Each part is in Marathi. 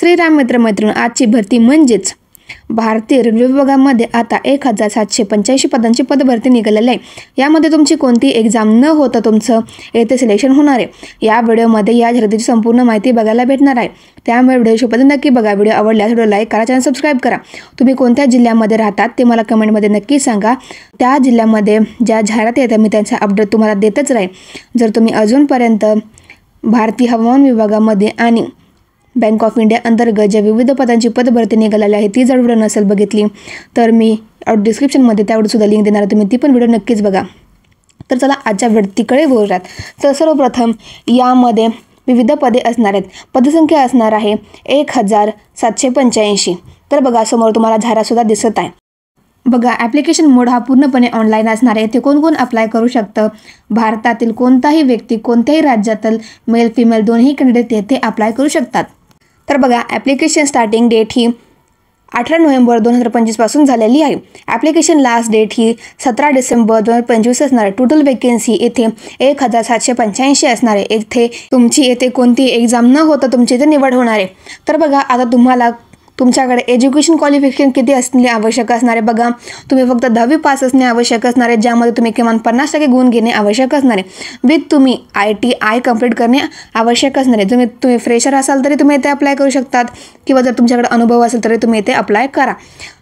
श्रीराम मित्र आजची भरती म्हणजेच भारतीय रेल्वे विभागामध्ये आता 1785 पदांची पदभरती निघालेली आहे। यामध्ये तुमची कोणती एक्झाम न होता तुमचं येथे सिलेक्शन होणार आहे। या व्हिडिओमध्ये या जाहिरातीची संपूर्ण माहिती बघायला भेटणार आहे। त्यामुळे व्हिडिओ शेवटपर्यंत नक्की बघा। व्हिडिओ आवडल्यास व्हिडिओ लाईक करा, चॅनल सबस्क्राइब करा। तुम्ही कोणत्या जिल्ह्यामध्ये राहतात ते मला कमेंटमध्ये नक्की सांगा। त्या जिल्ह्यामध्ये ज्या जाहिराती येतात मी त्यांचा अपडेट तुम्हाला देतच राहील। जर तुम्ही अजूनपर्यंत भारतीय हवामान विभागामध्ये आणि बँक ऑफ इंडिया अंतर्गत ज्या विविध पदांची पदभरती निघालेली आहे ती जर व्हिडिओ नसेल बघितली तर मी डिस्क्रिप्शनमध्ये त्यावर सुद्धा लिंक देणार आहे, तुम्ही ती पण व्हिडिओ नक्कीच बघा। तर चला आजच्या भरतीकडे वळूयात। तर सर्वप्रथम यामध्ये विविध पदे असणार आहेत। पदसंख्या असणार आहे 1785। तर बघा समोर तुम्हाला जाहिरात सुद्धा दिसत आहे। बघा ॲप्लिकेशन मोड हा पूर्णपणे ऑनलाईन असणार आहे। ते कोण कोण अप्लाय करू शकतं, भारतातील कोणताही व्यक्ती कोणत्याही राज्यातील मेल फिमेल दोन्ही कॅन्डिडेट येथे अप्लाय करू शकतात। तर बघा ॲप्लिकेशन स्टार्टिंग डेट ही 18 नोव्हेंबर 2025 पासून झालेली आहे। ॲप्लिकेशन लास्ट डेट ही 17 डिसेंबर 2025 असणार आहे। टोटल वेकेन्सी येथे 1785 असणार आहे। येथे तुमची येथे कोणती एक्झाम न होता तुमची इथे निवड होणार आहे। तर बघा आता तुम्हाला तुमच्याकडे एज्युकेशन क्वालिफिकेशन किती असणे आवश्यक असणार आहे। बघा तुम्ही फक्त 10वी पास असणे आवश्यक असणार आहे, ज्यामध्ये तुम्ही किमान 50% गुण घेणे आवश्यक असणार आहे। विथ तुम्ही ITI कंप्लीट करणे आवश्यक असणार आहे। तुम्ही फ्रेशर असाल तरी तुम्ही इथे अप्लाय करू शकतात, किंवा जर तुमच्याकडे अनुभव असेल तरी तुम्ही इथे अप्लाय करा।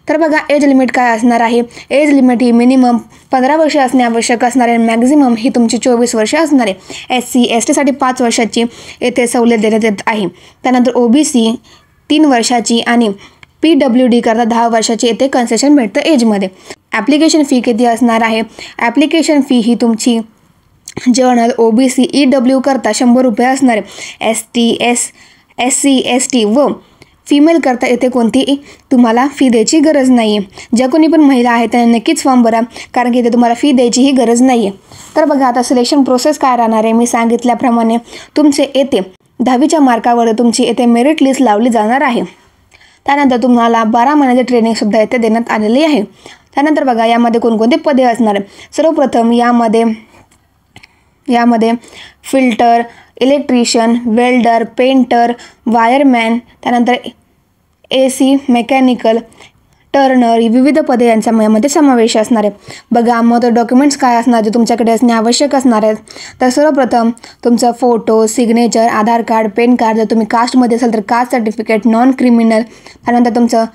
तर बघा एज लिमिट काय असणार आहे। एज लिमिट ही मिनिमम 15 वर्ष असणे आवश्यक असणार आहे। मॅक्झिमम ही तुमची 24 वर्ष असणार आहे। SC ST साठी 5 वर्षाची येथे सवलत देण्यात येत आहे। त्यानंतर OBC 3 वर्षाची आणि PWD करता 10 वर्षाची येथे कन्सेशन भेटतं एजमध्ये। ॲप्लिकेशन फी किती असणार आहे। ॲप्लिकेशन फी ही तुमची जनरल OBC EW करता 100 रुपये असणार आहे। SC ST व फिमेल करता येथे कोणतीही तुम्हाला फी द्यायची गरज नाही आहे। ज्या कोणी पण महिला आहेत त्यांनी नक्कीच फॉर्म भरा, कारण की इथे तुम्हाला फी द्यायचीही गरज नाही आहे। तर बघा आता सिलेक्शन प्रोसेस काय राहणार आहे। मी सांगितल्याप्रमाणे तुमचे येथे 10वीच्या मार्कावर तुमची येथे मेरिट लिस्ट लावली जाणार आहे। त्यानंतर तुम्हाला 12 महिन्याची ट्रेनिंगसुद्धा येथे देण्यात आलेली आहे। त्यानंतर बघा यामध्ये कोणकोणते पदे असणार आहे। सर्वप्रथम यामध्ये filter, electrician, welder, painter, wireman, त्यानंतर AC मेकॅनिकल, टर्नर ही विविध पदे यांचा यामध्ये समावेश असणार आहे। बघा मग डॉक्युमेंट्स काय असणार जे तुमच्याकडे असणे आवश्यक असणार आहेत। तर सर्वप्रथम तुमचा फोटो, सिग्नेचर, आधार कार्ड, पॅन कार्ड, जर तुम्ही कास्टमध्ये असाल तर कास्ट सर्टिफिकेट, नॉन क्रिमिनल, त्यानंतर तुमचं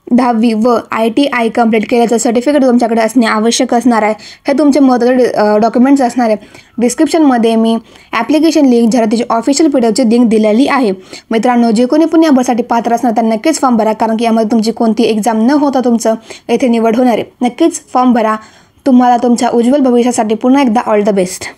10वी व ITI कंप्लीट केल्याचं सर्टिफिकेट तुमच्याकडे असणे आवश्यक असणार आहे। हे तुमचे महत्त्वाचे डॉक्युमेंट्स असणार आहे। डिस्क्रिप्शनमध्ये मी ॲप्लिकेशन लिंक जाहिरातीची ऑफिशियल PDFची लिंक दिलेली आहे। मित्रांनो जे कोणी पण या भरतीसाठी पात्र असणार त्यांना नक्कीच फॉर्म भरा, कारण की यामध्ये तुमची कोणती एक्झाम न होता तुमचं येथे निवड होणार आहे। नक्कीच फॉर्म भरा। तुम्हाला तुमच्या उज्ज्वल भविष्यासाठी पुन्हा एकदा ऑल द बेस्ट।